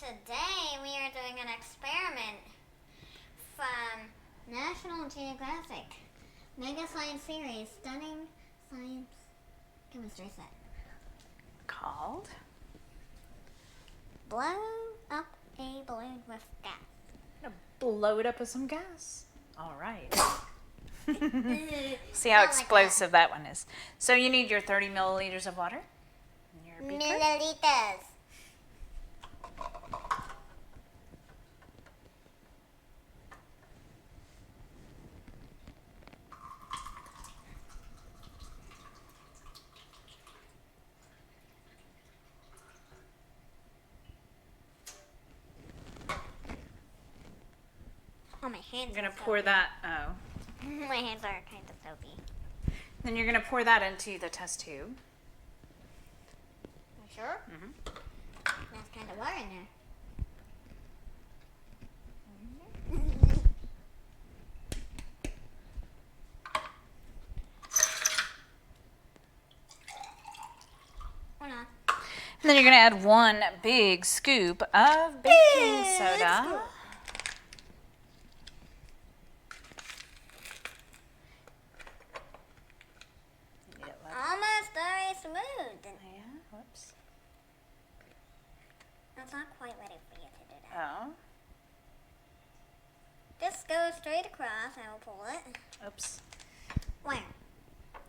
today we are doing an experiment from National Geographic Mega Science Series, Stunning Science Chemistry Set. Called? Blow up a balloon with gas. I'm gonna blow it up with some gas. All right. See how explosive that one is. So you need your 30 milliliters of water. In your beaker. Milliliters. Oh, my hands You're are gonna pour that. My hands are kind of soapy. Then you're gonna pour that into the test tube. You sure? Mm-hmm. That's kind of water in there. Hold on. And then you're gonna add 1 big scoop of baking soda. Scoop. Almost very smooth. Yeah, whoops. It's not quite ready for you to do that. Oh, Just go straight across. I will pull it. oops. Where?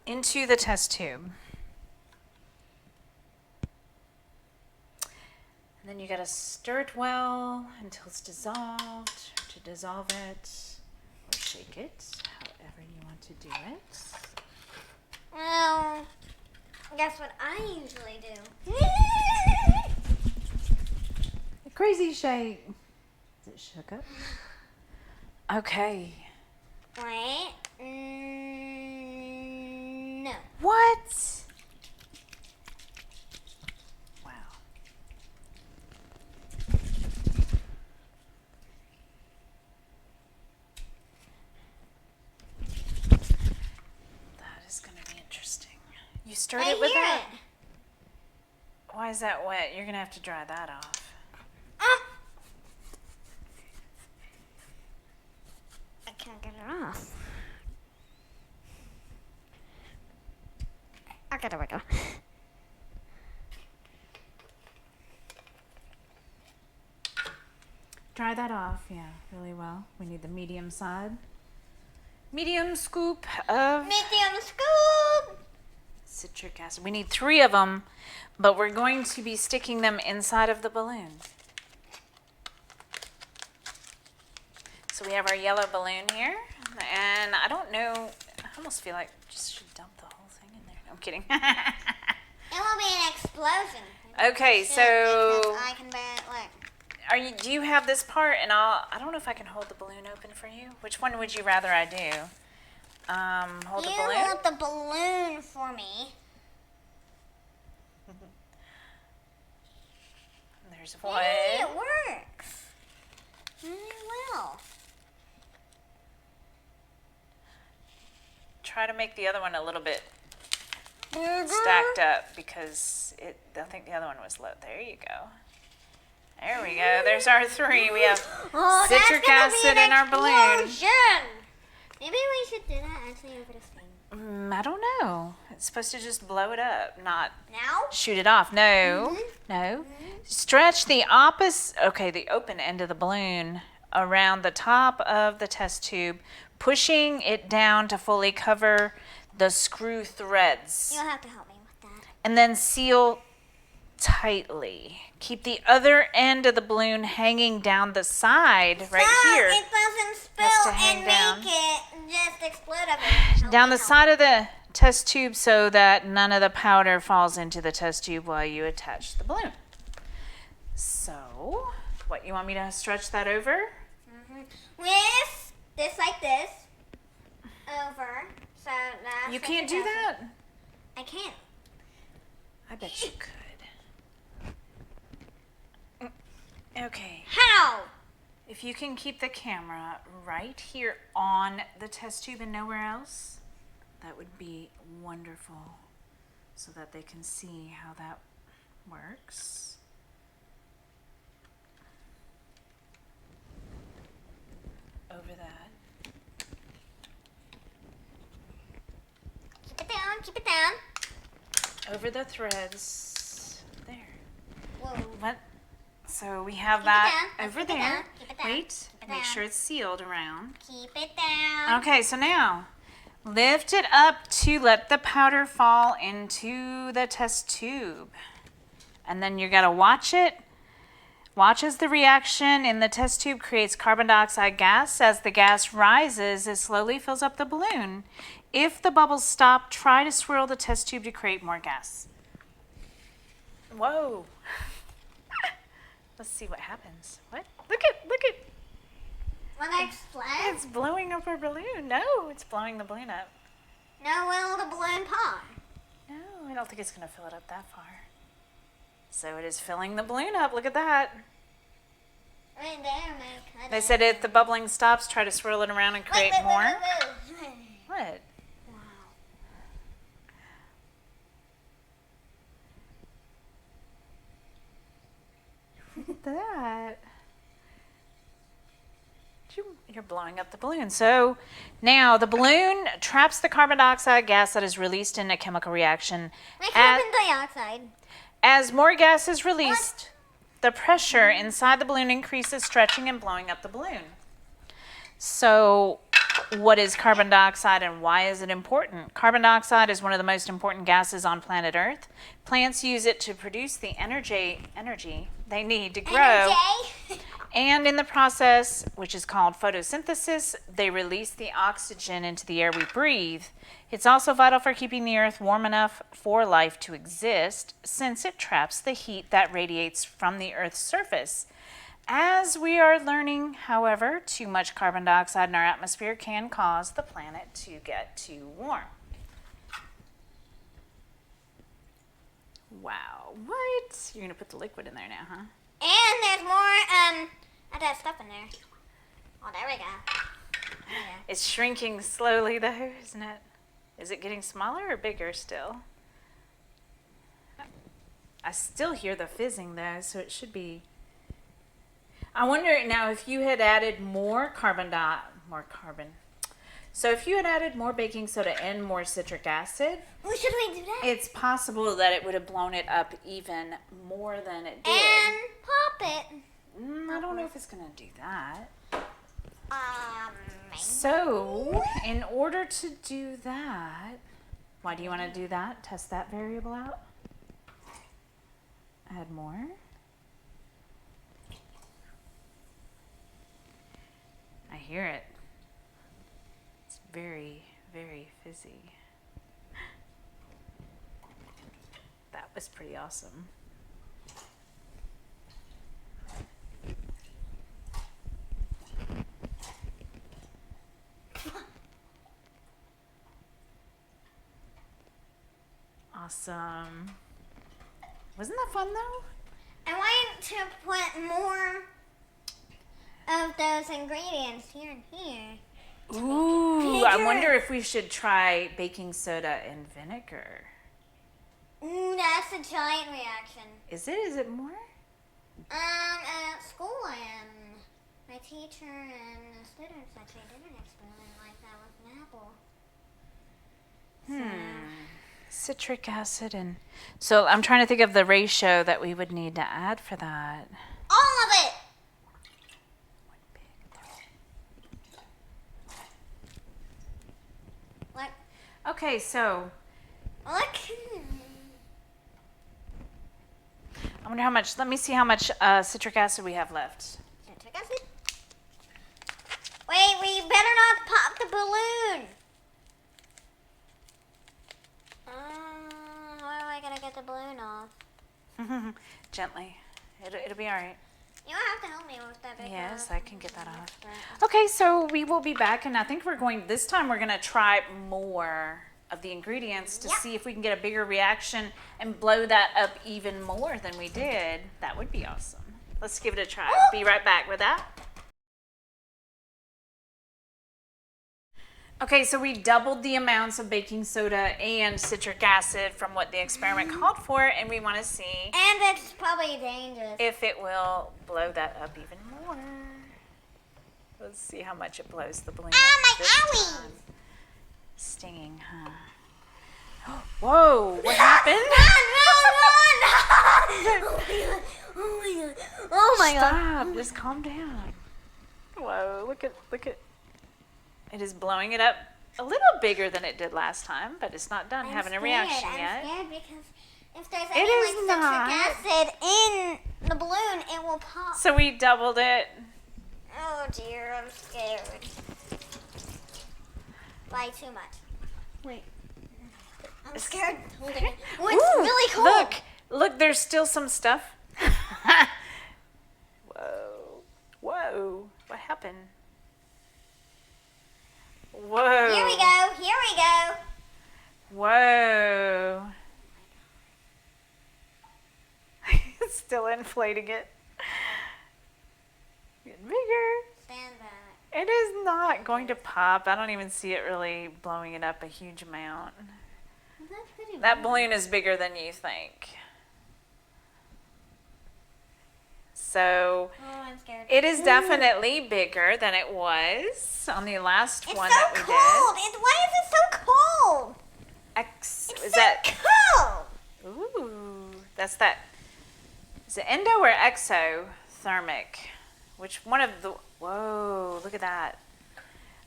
Into the test tube. And then you gotta stir it well until it's dissolved. To dissolve it or shake it, however you want to do it. Well, guess what I usually do? A crazy shake. Is it shook up? Okay. Wait. No. What? Wow. That is going to be interesting. You stirred I it with hear that? it. Why is that wet? You're going to have to dry that off. I can't get it off. Okay, there we go. Dry that off, yeah, really well. We need the medium side. Medium scoop of Medium scoop. citric acid. We need 3 of them, but we're going to be sticking them inside of the balloon. So we have our yellow balloon here, and I don't know, I almost feel like I just should dump the whole thing in there. No, I'm kidding. It will be an explosion. Okay, Because so I can bear it. Look. do you have this part? And I don't know if I can hold the balloon open for you. Which one would you rather I do? Hold the You balloon? hold the balloon for me. There's one. Hey, it works. Really well. Try to make the other one a little bit stacked up because I think the other one was low. There you go. There we go. There's our 3. We have citric acid in our balloon. Explosion. Maybe we should do that actually over the thing. I don't know. It's supposed to just blow it up, not Now? shoot it off. No, no. Stretch the the open end of the balloon around the top of the test tube, pushing it down to fully cover the screw threads. You'll have to help me with that. And then seal tightly. Keep the other end of the balloon hanging down the side right so here. it doesn't spill Has to hang and down. make it just explode everywhere. Down the side of the test tube so that none of the powder falls into the test tube while you attach the balloon. So, what, you want me to stretch that over? With this like this over. So that's You can't do that? I can't. I bet you could. Okay. How? If you can keep the camera right here on the test tube and nowhere else, that would be wonderful so that they can see how that works. over the threads. There. Whoa. What? So we have Keep it that down. over Keep it there. down. Keep it down. Wait, Keep it make down. sure it's sealed around. Keep it down. Okay, so now lift it up to let the powder fall into the test tube. And then you're gonna watch it. Watch as the reaction in the test tube creates carbon dioxide gas. As the gas rises, it slowly fills up the balloon. If the bubbles stop, try to swirl the test tube to create more gas. Whoa. Let's see what happens. What? Look at. Will it explode? It's blowing up our balloon. No, it's blowing the balloon up. No, will the balloon pop? No, I don't think it's going to fill it up that far. So it is filling the balloon up. Look at that. Right there, my cut They it. said if the bubbling stops, try to swirl it around and create more. Wait. What? Wow. Look at that. You're blowing up the balloon. So now the balloon traps the carbon dioxide gas that is released in a chemical reaction. Like As- carbon dioxide. As more gas is released, the pressure inside the balloon increases, stretching and blowing up the balloon. So, what is carbon dioxide and why is it important? Carbon dioxide is one of the most important gases on planet Earth. Plants use it to produce the energy they need to grow. Energy. And in the process, which is called photosynthesis, they release the oxygen into the air we breathe. It's also vital for keeping the earth warm enough for life to exist, since it traps the heat that radiates from the earth's surface. As we are learning, however, too much carbon dioxide in our atmosphere can cause the planet to get too warm. Wow, what? You're gonna put the liquid in there now, huh? And there's more of that stuff in there. Oh, there we go. There we go. It's shrinking slowly though, isn't it? Is it getting smaller or bigger still? I still hear the fizzing though, so it should be. I wonder now if you had added more carbon. So if you had added more baking soda and more citric acid, Well, should we do that? it's possible that it would have blown it up even more than it did. And pop it. I don't know if it's gonna do that. Maybe. So, in order to do that, why do you want to do that? Test that variable out? Add more. I hear it. It's very, very fizzy. That was pretty awesome. Awesome. Wasn't that fun though? I want to put more of those ingredients here and here. Ooh, I bigger. wonder if we should try baking soda and vinegar. Ooh, that's a giant reaction. Is it? Is it more? At school I am. My teacher and the students actually did an experiment like that with an apple. Citric acid and... So I'm trying to think of the ratio that we would need to add for that. All of it! What? Okay, so Look. I wonder how much... Let me see how much citric acid we have left. Citric acid? Wait, we better not pop the balloon. How am I gonna get the balloon off? Gently. It'll be all right. You have to help me with that. Yes, I can get that off. Okay, so we will be back, and I think this time we're going to try more of the ingredients to see if we can get a bigger reaction and blow that up even more than we did. That would be awesome. Let's give it a try. Be right back with that. Okay, so we doubled the amounts of baking soda and citric acid from what the experiment called for, and we want to see And it's probably dangerous. if it will blow that up even more. Let's see how much it blows the balloon Ah, up my this owie! time. Stinging, huh? Whoa, what happened? Run! Oh my god! Oh my god! Stop, just calm down. Whoa, look at. It is blowing it up a little bigger than it did last time, but it's not done having a reaction yet. I'm scared because if there's It any is like not. citric acid in the balloon, it will pop. So we doubled it. Oh dear, I'm scared. By too much. Wait. I'm scared holding it. Oh, it's Ooh, really cold. Look, there's still some stuff. Whoa, what happened? Whoa. Here we go. Whoa. It's still inflating it. Getting bigger. Stand back. It is not going to pop. I don't even see it really blowing it up a huge amount. Well, that's pretty That big. balloon is bigger than you think. So Oh, I'm scared. it is definitely bigger than it was on the last It's one so that we cold. Why is it so cold? did. It's Is so that? cold. Ooh, that's that. Is it endo or exothermic? Which one of the? Whoa, look at that.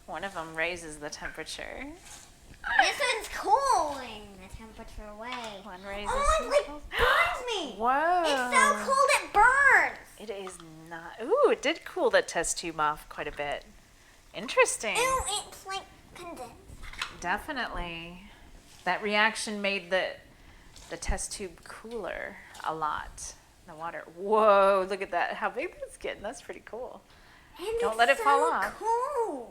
One of them raises the temperature. This one's cooling the temperature away. One raises. Oh, it like burns me. Whoa. It's so cold it burns. It is not. Ooh, it did cool the test tube off quite a bit. Interesting. Ew, it's like condensed. Definitely. That reaction made the test tube cooler a lot. The water. Whoa, look at that. How big that's getting. That's pretty cool. And Don't it's let it fall so off. cold.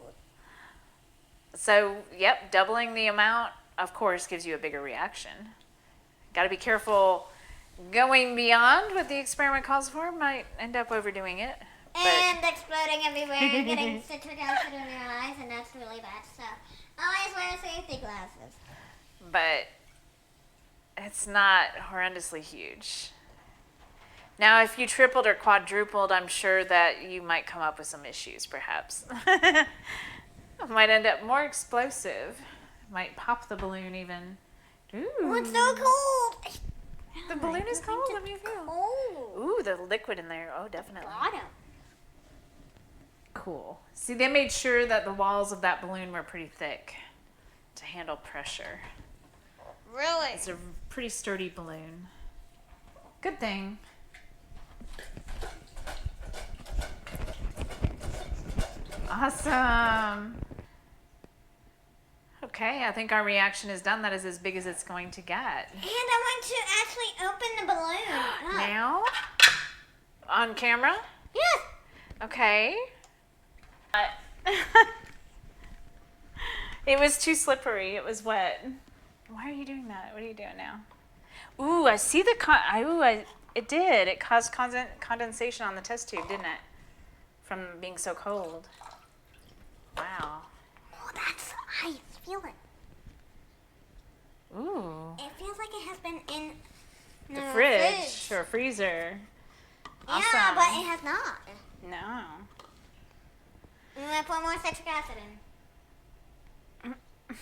So, yep, doubling the amount, of course, gives you a bigger reaction. Got to be careful going beyond what the experiment calls for. Might end up overdoing it. But And exploding everywhere and getting citric acid in your eyes, and that's really bad. So always wear safety glasses. but it's not horrendously huge. Now, if you tripled or quadrupled, I'm sure that you might come up with some issues, perhaps. It might end up more explosive. Might pop the balloon even. Ooh. Oh, it's so cold. The balloon is cold. Let me feel. Cold. Ooh, the liquid in there. Oh, definitely. Bottom. Cool. See, they made sure that the walls of that balloon were pretty thick to handle pressure. Really? It's a pretty sturdy balloon. Good thing. Awesome. Okay, I think our reaction is done. That is as big as it's going to get. And I want to actually open the balloon. up. Now, on camera? Yes. Okay. It was too slippery. It was wet. Why are you doing that? What are you doing now? Ooh, I see the it did. It caused condensation on the test tube, didn't it? From being so cold. Wow. Oh, that's ice. Feel it. Ooh. It feels like it has been in The fridge or freezer. Yeah, Awesome. but it has not. No. I'm gonna put more citric acid in. I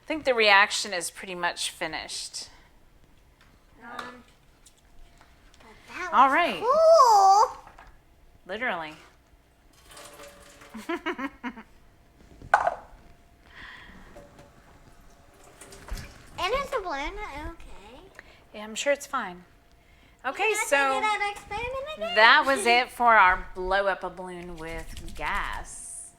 think the reaction is pretty much finished. But that All was right. cool. Literally. And it's a balloon. Okay. Yeah, I'm sure it's fine. Okay, Can I so do that experiment again? that was it for our blow up a balloon with gas.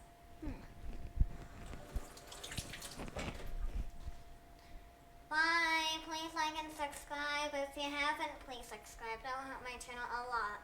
Bye. Please like and subscribe. If you haven't, please subscribe. That will help my channel a lot.